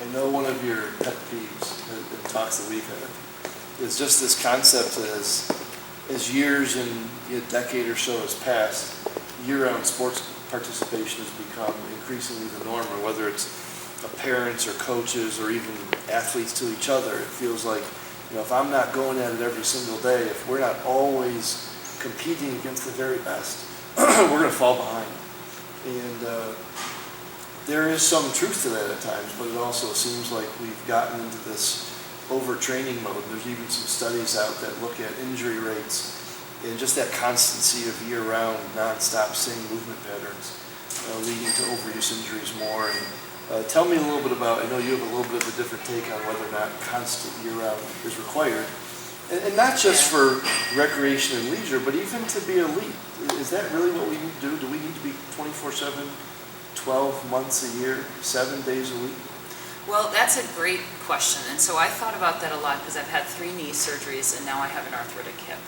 I know one of your pet peeves in talks that we've had is just this concept that as years and a decade or so has passed, year-round sports participation has become increasingly the norm, or whether it's parents or coaches or even athletes to each other. It feels like, if I'm not going at it every single day, if we're not always competing against the very best, we're going to fall behind. And there is some truth to that at times, but it also seems like we've gotten into this overtraining mode. There's even some studies out that look at injury rates and just that constancy of year-round, non-stop same movement patterns leading to overuse injuries more. And tell me a little bit about, I know you have a little bit of a different take on whether or not constant year-round is required. And not just for recreation and leisure, but even to be elite. Is that really what we need to do? Do we need to be 24/7, 12 months a year, 7 days a week? Well, that's a great question. And so I thought about that a lot because I've had 3 knee surgeries and now I have an arthritic hip.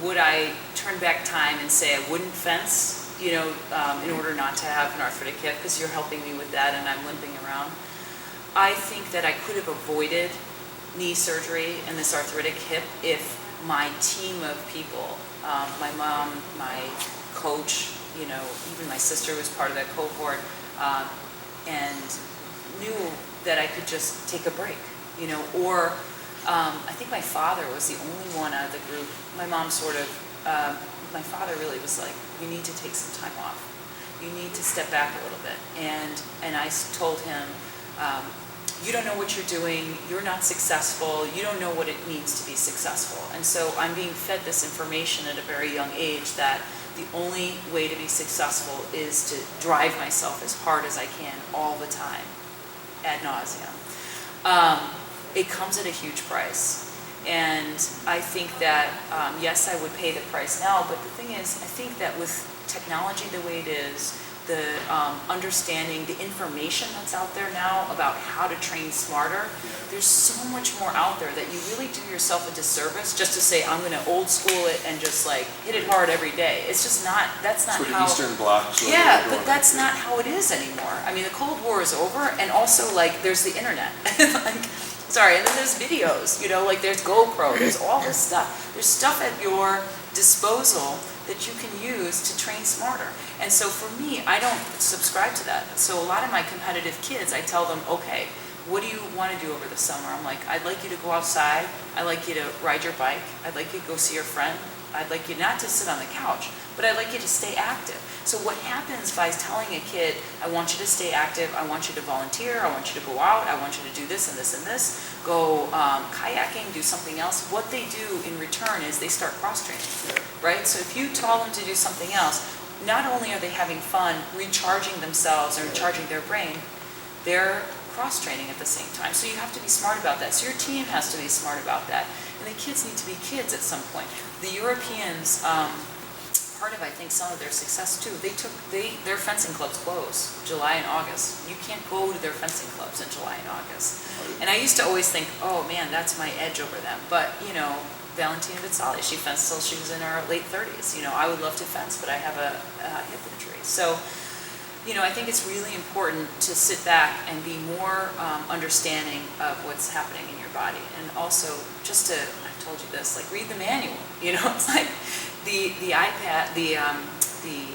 Would I turn back time and say I wouldn't fence, in order not to have an arthritic hip, because you're helping me with that and I'm limping around? I think that I could have avoided knee surgery and this arthritic hip if my team of people, my mom, my coach, even my sister was part of that cohort, and knew that I could just take a break, or I think my father was the only one out of the group. My mom my father really was like, you need to take some time off. You need to step back a little bit. And I told him, you don't know what you're doing, you're not successful, you don't know what it means to be successful. And so I'm being fed this information at a very young age that the only way to be successful is to drive myself as hard as I can all the time, ad nauseum. It comes at a huge price. And I think that, yes, I would pay the price now, but the thing is, I think that with technology the way it is, the understanding, the information that's out there now about how to train smarter, there's so much more out there that you really do yourself a disservice just to say, I'm going to old school it and just hit it hard every day. It's just not, that's not sort of how. Eastern Bloc. Yeah, but that's not how it is anymore. I mean, the Cold War is over, and also there's the internet. And then there's videos, there's GoPro, there's all this stuff. There's stuff at your disposal that you can use to train smarter. And so for me, I don't subscribe to that. So a lot of my competitive kids, I tell them, okay, what do you want to do over the summer? I'm like, I'd like you to go outside. I'd like you to ride your bike. I'd like you to go see your friend. I'd like you not to sit on the couch, but I'd like you to stay active. So what happens by telling a kid, I want you to stay active, I want you to volunteer, I want you to go out, I want you to do this and this and this, go kayaking, do something else. What they do in return is they start cross-training, right? So if you tell them to do something else, not only are they having fun, recharging themselves or recharging their brain, they're cross-training at the same time. So you have to be smart about that. So your team has to be smart about that. And the kids need to be kids at some point. The Europeans, part of, I think, some of their success too, their fencing clubs close July and August. You can't go to their fencing clubs in July and August. And I used to always think, oh man, that's my edge over them. But, Valentina Vitsali, she fenced till she was in her late 30s. I would love to fence, but I have a hip injury. So, I think it's really important to sit back and be more understanding of what's happening in your body. And also, just to, I've told you this, read the manual. It's like the iPad, the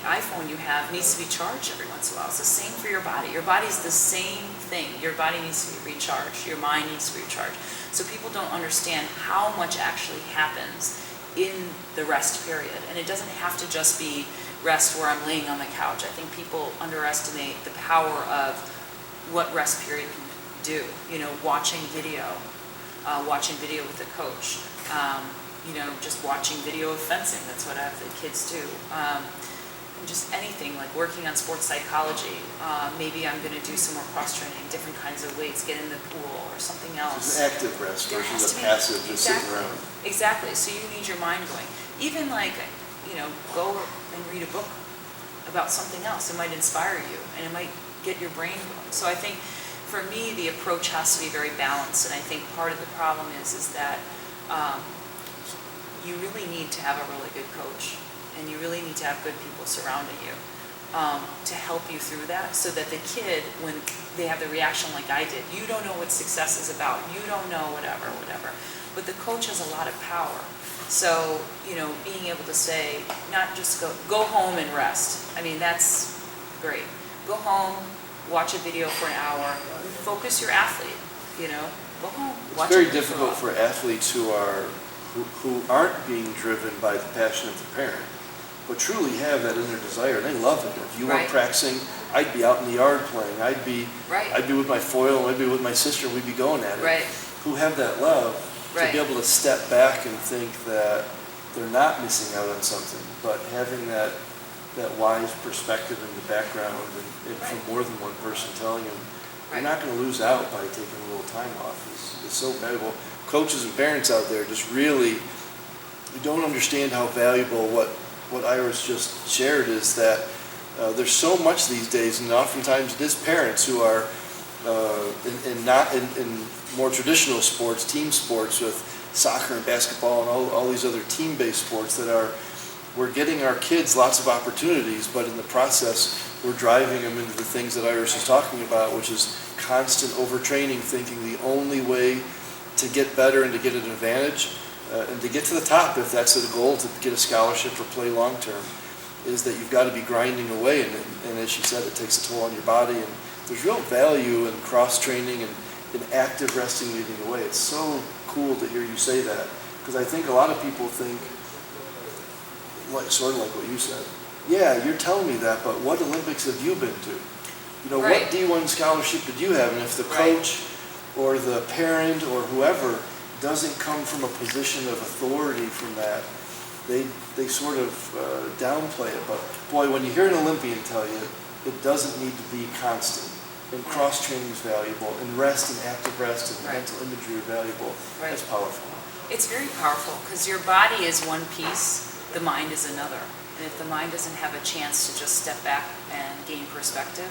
iPhone you have needs to be charged every once in a while. It's the same for your body. Your body's the same thing. Your body needs to be recharged. Your mind needs to be recharged. So people don't understand how much actually happens in the rest period. And it doesn't have to just be rest where I'm laying on the couch. I think people underestimate the power of what rest period can do. Watching video with a coach, just watching video of fencing. That's what I have the kids do. And just anything, like working on sports psychology. Maybe I'm going to do some more cross-training, different kinds of weights, get in the pool or something else. It's an active rest versus a passive just sitting around. Exactly. So you need your mind going. Even go and read a book about something else. It might inspire you and it might get your brain going. So I think for me, the approach has to be very balanced. And I think part of the problem is that you really need to have a really good coach and you really need to have good people surrounding you. to help you through that, so that the kid, when they have the reaction like I did, you don't know what success is about, you don't know whatever, but the coach has a lot of power. So, being able to say, not just go home and rest. I mean, that's great. Go home, watch a video for an hour, focus your athlete, go home, watch It's very a video difficult for athletes who aren't being driven by the passion of the parent, but truly have that inner desire. They love it. If you weren't Right. practicing, I'd be out in the yard playing. I'd be Right. with my foil, I'd be with my sister, we'd be going at it. Right. Who have that love to Right. be able to step back and think that they're not missing out on something, but having that wise perspective in the background and from more than one person telling them, you're Right. not going to lose out by taking a little time off is so valuable. Coaches and parents out there just really don't understand how valuable what Iris just shared is, that there's so much these days, and oftentimes it is parents who are in more traditional sports, team sports with soccer and basketball and all these other team-based sports we're getting our kids lots of opportunities, but in the process, we're driving them into the things that Iris is talking about, which is constant overtraining, thinking the only way to get better and to get an advantage and to get to the top, if that's the goal, to get a scholarship or play long-term, is that you've got to be grinding away. And as she said, it takes a toll on your body. And there's real value in cross-training and in active resting, leading away. It's so cool to hear you say that, because I think a lot of people think, sort of like what you said, yeah, you're telling me that, but what Olympics have you been to? Right. What D1 scholarship did you have? And if the Right. coach or the parent or whoever doesn't come from a position of authority from that, they sort of downplay it. But boy, when you hear an Olympian tell you it doesn't need to be constant, and cross-training is valuable, and rest and active rest and Right. mental imagery are valuable, Right. that's powerful. It's very powerful, because your body is one piece, the mind is another. And if the mind doesn't have a chance to just step back and gain perspective,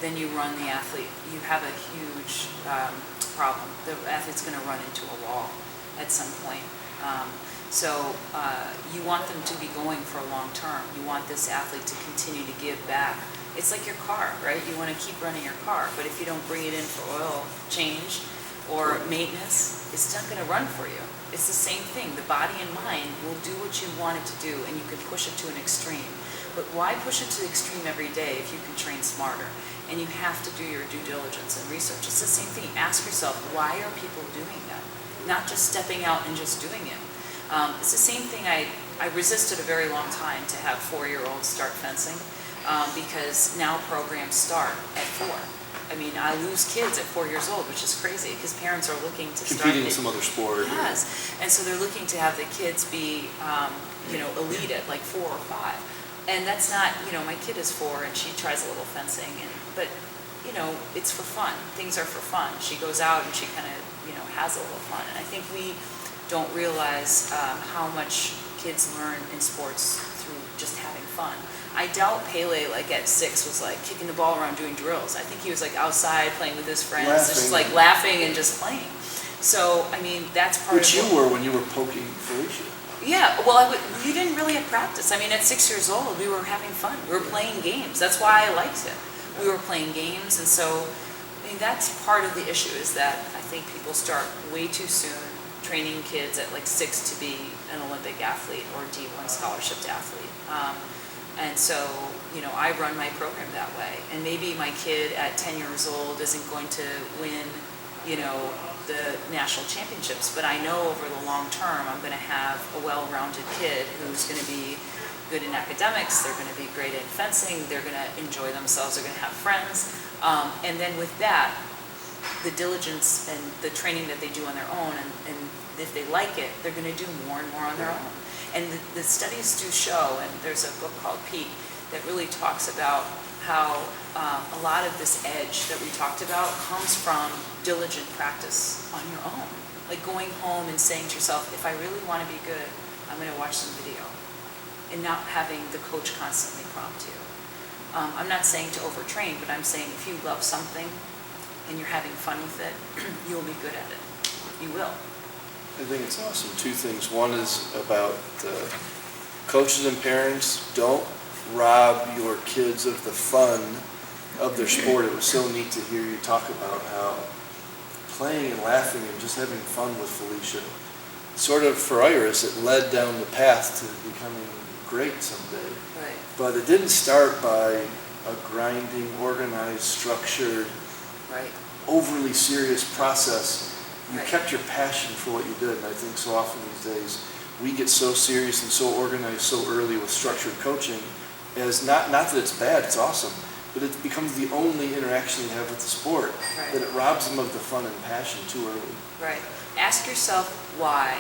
then you run the athlete. You have a huge problem. The athlete's going to run into a wall at some point. So you want them to be going for long term. You want this athlete to continue to give back. It's like your car, right? You want to keep running your car, but if you don't bring it in for oil change or maintenance, it's not going to run for you. It's the same thing. The body and mind will do what you want it to do, and you can push it to an extreme. But why push it to the extreme every day if you can train smarter? And you have to do your due diligence and research. It's the same thing. Ask yourself, why are people doing that? Not just stepping out and just doing it. It's the same thing. I resisted a very long time to have 4-year-olds start fencing because now programs start at 4. I mean, I lose kids at 4 years old, which is crazy, because parents are looking to start Competing in some other sport. Yes, and so they're looking to have the kids be, elite at like 4 or 5, and that's not, my kid is 4 and she tries a little fencing, but it's for fun. Things are for fun. She goes out and she kind of, has a little fun, and I think we don't realize how much kids learn in sports through just having fun. I doubt Pele, at 6, was kicking the ball around doing drills. I think he was outside playing with his friends, just laughing and just playing. So, I mean, that's part Which of you were when you were poking Felicia. Yeah, well, we didn't really have practice. I mean, at 6 years old, we were having fun. We were playing games. That's why I liked it. We were playing games, and so, I mean, that's part of the issue, is that I think people start way too soon training kids at 6 to be an Olympic athlete or D1 scholarship athlete. And so, I run my program that way. And maybe my kid at 10 years old isn't going to win, the national championships, but I know over the long term I'm going to have a well-rounded kid who's going to be good in academics, they're going to be great in fencing, they're going to enjoy themselves, they're going to have friends. And then with that, the diligence and the training that they do on their own, and if they like it, they're going to do more and more on their own. And the studies do show, and there's a book called Peak that really talks about how a lot of this edge that we talked about comes from diligent practice on your own. Like going home and saying to yourself, if I really want to be good, I'm going to watch some video. And not having the coach constantly prompt you. I'm not saying to overtrain, but I'm saying if you love something and you're having fun with it, you'll be good at it. You will. I think it's awesome. 2 things. One is about coaches and parents, don't rob your kids of the fun of their sport. It was so neat to hear you talk about how playing and laughing and just having fun with Felicia, sort of for Iris, it led down the path to becoming great someday. Right. But it didn't start by a grinding, organized, structured, Right. overly serious process. You Right. kept your passion for what you did, and I think so often these days we get so serious and so organized so early with structured coaching, as not that it's bad, it's awesome, but it becomes the only interaction you have with the sport, Right. that it robs them of the fun and passion too early. Right. Ask yourself why.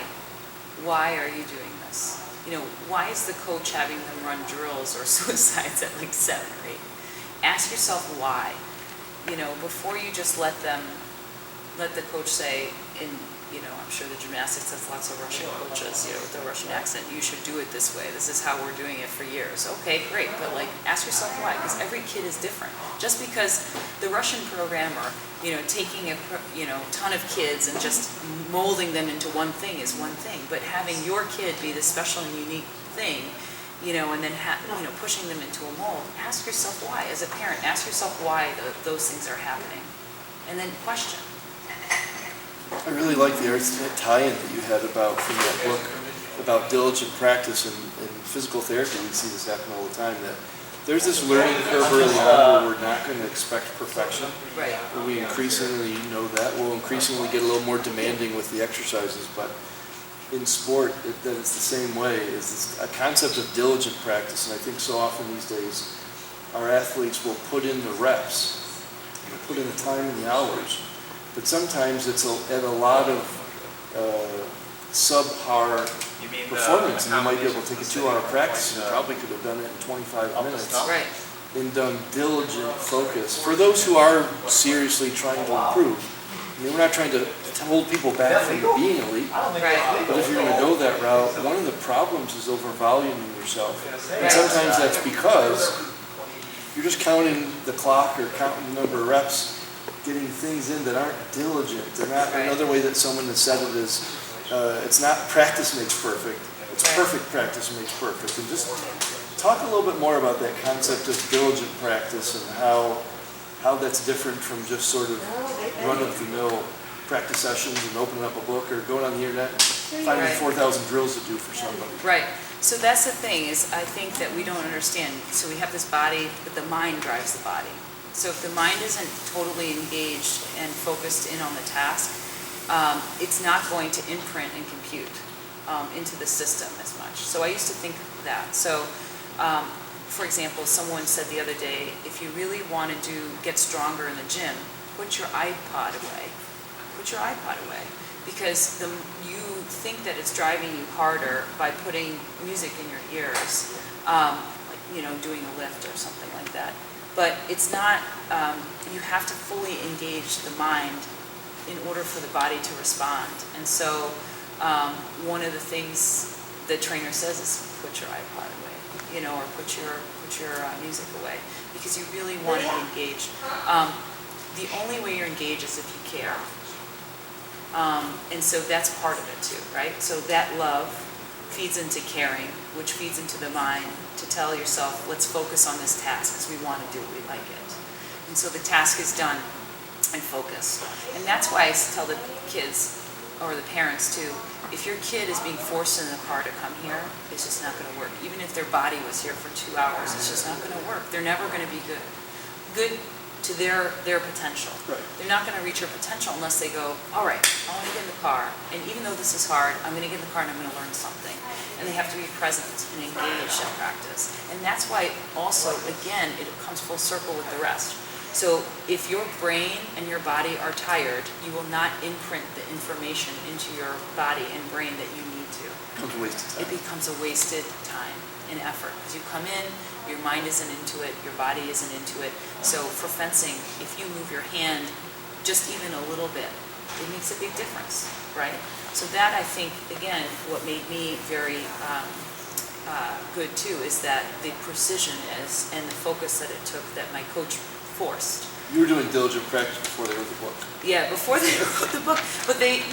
Why are you doing this? You know, why is the coach having them run drills or suicides at like 7 or 8? Ask yourself why. You know, before you just let the coach say, I'm sure the gymnastics has lots of Russian coaches, with the Russian accent, you should do it this way. This is how we're doing it for years. Okay, great, but ask yourself why, because every kid is different. Just because the Russian program or, taking a, ton of kids and just molding them into one thing is one thing, but having your kid be the special and unique thing, and then pushing them into a mold, ask yourself why. As a parent, ask yourself why those things are happening, and then question. I really like the tie-in that you had from that book about diligent practice and physical therapy. We see this happen all the time, that there's this learning curve early on where we're not going to expect perfection. Right. We increasingly we'll increasingly get a little more demanding with the exercises, but in sport, that it's the same way. It's a concept of diligent practice, and I think so often these days our athletes will put in the reps, put in the time and the hours, but sometimes it's at a lot of subpar performance, and you might be able to take a 2-hour practice and probably could have done it in 25 minutes. Right. And done diligent focus. For those who are seriously trying to improve, we're not trying to hold people back from being elite, Right. but if you're going to go that route, one of the problems is overvaluing yourself. And sometimes that's because you're just counting the clock or counting the number of reps, getting things in that aren't diligent. They're not. Right. Another way that someone has said it is, it's not practice makes perfect, it's Right. perfect practice makes perfect. And just talk a little bit more about that concept of diligent practice and how that's different from just sort of run-of-the-mill practice sessions and opening up a book or going on the internet and finding Right. 4,000 drills to do for somebody. Right. So that's the thing, is I think that we don't understand. So we have this body, but the mind drives the body. So if the mind isn't totally engaged and focused in on the task, it's not going to imprint and compute into the system as much. So I used to think that. So, for example, someone said the other day, if you really want to get stronger in the gym, put your iPod away. Put your iPod away. Because you think that it's driving you harder by putting music in your ears, doing a lift or something like that. But it's not, you have to fully engage the mind in order for the body to respond. And so one of the things the trainer says is put your iPod away, or put your music away, because you really want to be engaged. The only way you're engaged is if you care. And so that's part of it too, right? So that love feeds into caring, which feeds into the mind to tell yourself, let's focus on this task because we want to do it, we like it. And so the task is done and focused. And that's why I tell the kids, or the parents too, if your kid is being forced in the car to come here, it's just not going to work. Even if their body was here for 2 hours, it's just not going to work. They're never going to be good. Good to their potential. Right. They're not going to reach their potential unless they go, all right, I want to get in the car, and even though this is hard, I'm going to get in the car and I'm going to learn something. And they have to be present and engaged in practice. And that's why also, again, it comes full circle with the rest. So if your brain and your body are tired, you will not imprint the information into your body and brain that you need to. It becomes a wasted time and effort. Because you come in, your mind isn't into it, your body isn't into it. So for fencing, if you move your hand just even a little bit, it makes a big difference, right? So that, I think, again, what made me very good too is that the precision and the focus that it took that my coach forced You were doing diligent practice before they wrote the book. Yeah, before they wrote the book. But they,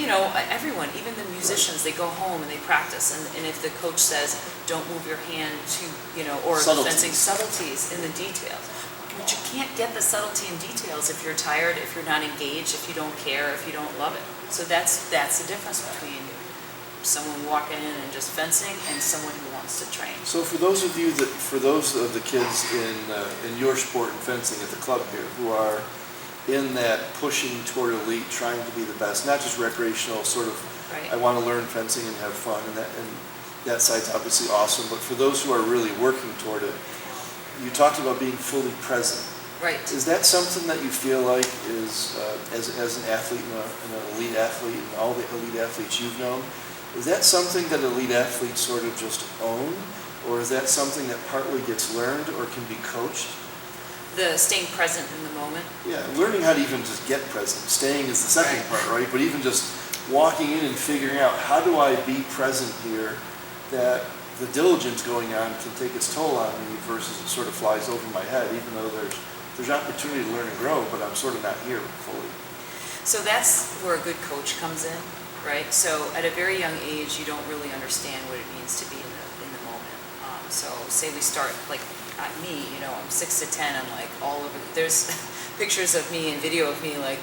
everyone, even the musicians, they go home and they practice. And if the coach says, don't move your hand to, or fencing subtleties in the details. But you can't get the subtlety and details if you're tired, if you're not engaged, if you don't care, if you don't love it. So that's the difference between someone walking in and just fencing and someone who wants to train. So for those of the kids in your sport and fencing at the club here who are in that pushing toward elite, trying to be the best, not just recreational sort of, Right. I want to learn fencing and have fun, and that side's obviously awesome, but for those who are really working toward it, you talked about being fully present. Right. Is that something that you feel like is, as an athlete and an elite athlete and all the elite athletes you've known, is that something that elite athletes sort of just own, or is that something that partly gets learned or can be coached? The staying present in the moment. Yeah, learning how to even just get present. Staying is the second Right. part, right? But even just walking in and figuring out, how do I be present here that the diligence going on can take its toll on me versus it sort of flies over my head, even though there's opportunity to learn and grow, but I'm sort of not here fully. So that's where a good coach comes in, right? So at a very young age, you don't really understand what it means to be in the moment. So say we start, like at me, I'm 6 to 10, I'm like all over, there's pictures of me and video of me like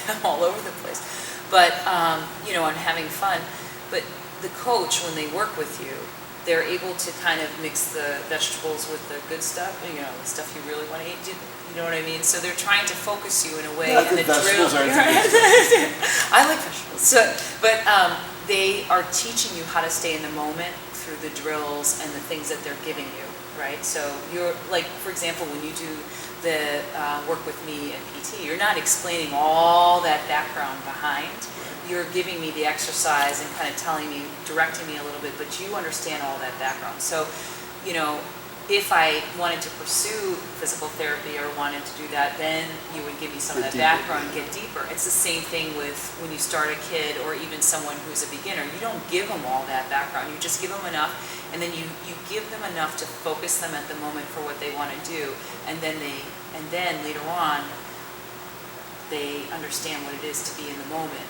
I'm all over the place. But, I'm having fun. But the coach, when they work with you, they're able to kind of mix the vegetables with the good stuff, the stuff you really want to eat. You know what I mean? So they're trying to focus you in a way. Yeah, and the vegetables drill, aren't the good I like vegetables. So, but they are teaching you how to stay in the moment through the drills and the things that they're giving you, right? So you're like, for example, when you do the work with me at PT, you're not explaining all that background behind. You're giving me the exercise and kind of directing me a little bit, but you understand all that background. So, if I wanted to pursue physical therapy or wanted to do that, then you would give me some of that background and get deeper. It's the same thing with when you start a kid or even someone who's a beginner. You don't give them all that background. You just give them enough, and then you give them enough to focus them at the moment for what they want to do, and then later on, they understand what it is to be in the moment.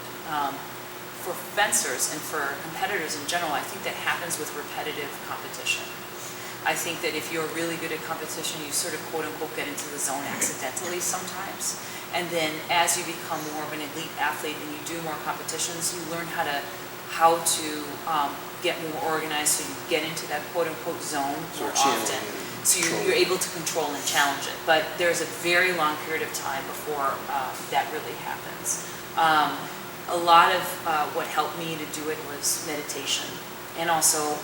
For fencers and for competitors in general, I think that happens with repetitive competition. I think that if you're really good at competition, you sort of quote unquote get into the zone accidentally sometimes. And then as you become more of an elite athlete and you do more competitions, you learn how to get more organized so you get into that quote unquote zone more often. So you're able to control and challenge it. But there's a very long period of time before that really happens. A lot of what helped me to do it was meditation. And also,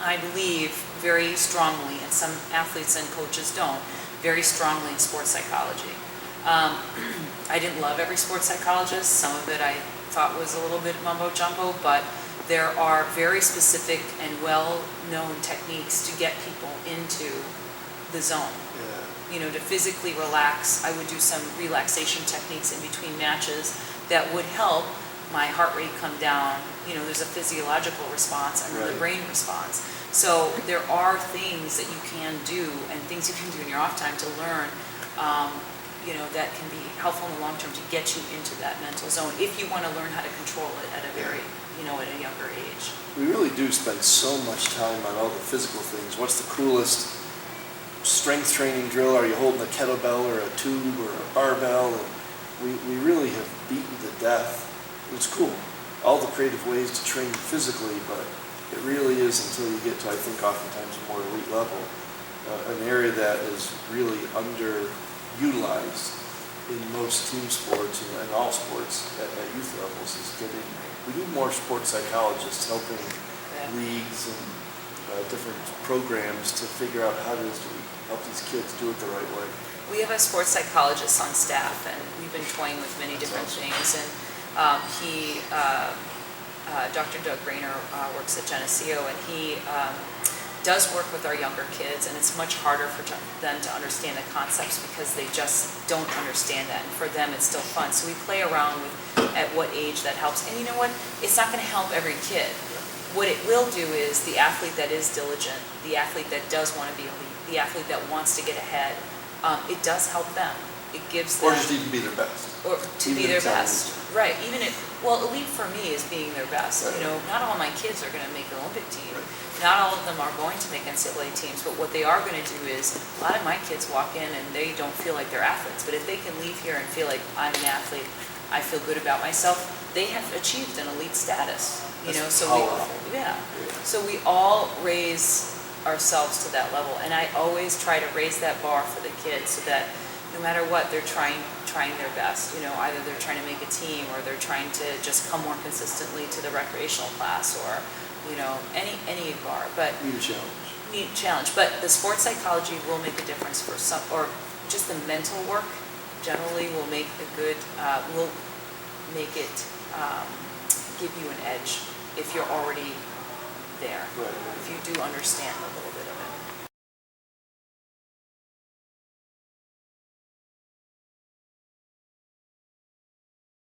I believe very strongly, and some athletes and coaches don't, very strongly in sports psychology. I didn't love every sports psychologist. Some of it I thought was a little bit mumbo-jumbo, but there are very specific and well-known techniques to get people into the zone. Yeah. To physically relax. I would do some relaxation techniques in between matches that would help my heart rate come down. There's a physiological response and then the brain response. So there are things that you can do and things you can do in your off time to learn, that can be helpful in the long term to get you into that mental zone if you want to learn how to control it at a very, at a younger age. We really do spend so much time on all the physical things. What's the coolest strength training drill? Are you holding a kettlebell or a tube or a barbell? And we really have beaten to death. It's cool, all the creative ways to train physically, but it really is until you get to, I think, oftentimes a more elite level, an area that is really underutilized in most team sports and all sports at youth levels is we need more sports psychologists helping leagues and different programs to figure out how it is to help these kids do it the right way. We have a sports psychologist on staff, and we've been toying with many different things. And Dr. Doug Rayner works at Geneseo, and he does work with our younger kids, and it's much harder for them to understand the concepts because they just don't understand that, and for them it's still fun. So we play around with at what age that helps. And you know what? It's not going to help every kid. What it will do is the athlete that is diligent, the athlete that does want to be elite, the athlete that wants to get ahead, it does help them. it gives Or them. just even be their best. Or to Even be their if it's best, right, even if, well, elite for me is being their best, Right. you know, not all my kids are gonna make the Olympic team. Right. Not all of them are going to make NCAA teams, but what they are gonna do is, a lot of my kids walk in and they don't feel like they're athletes, but if they can leave here and feel like I'm an athlete, I feel good about myself, they have achieved an elite status, you know, That's so powerful. yeah. Yeah. So we all raise ourselves to that level, and I always try to raise that bar for the kids so that no matter what, they're trying their best. You know, either they're trying to make a team or they're trying to just come more consistently to the recreational class or, you know, any bar. But Need a challenge. need challenge. But the sports psychology will make a difference for some, or just the mental work generally will make a good, will make it give you an edge if you're already there. Right. If you do understand a little bit of it.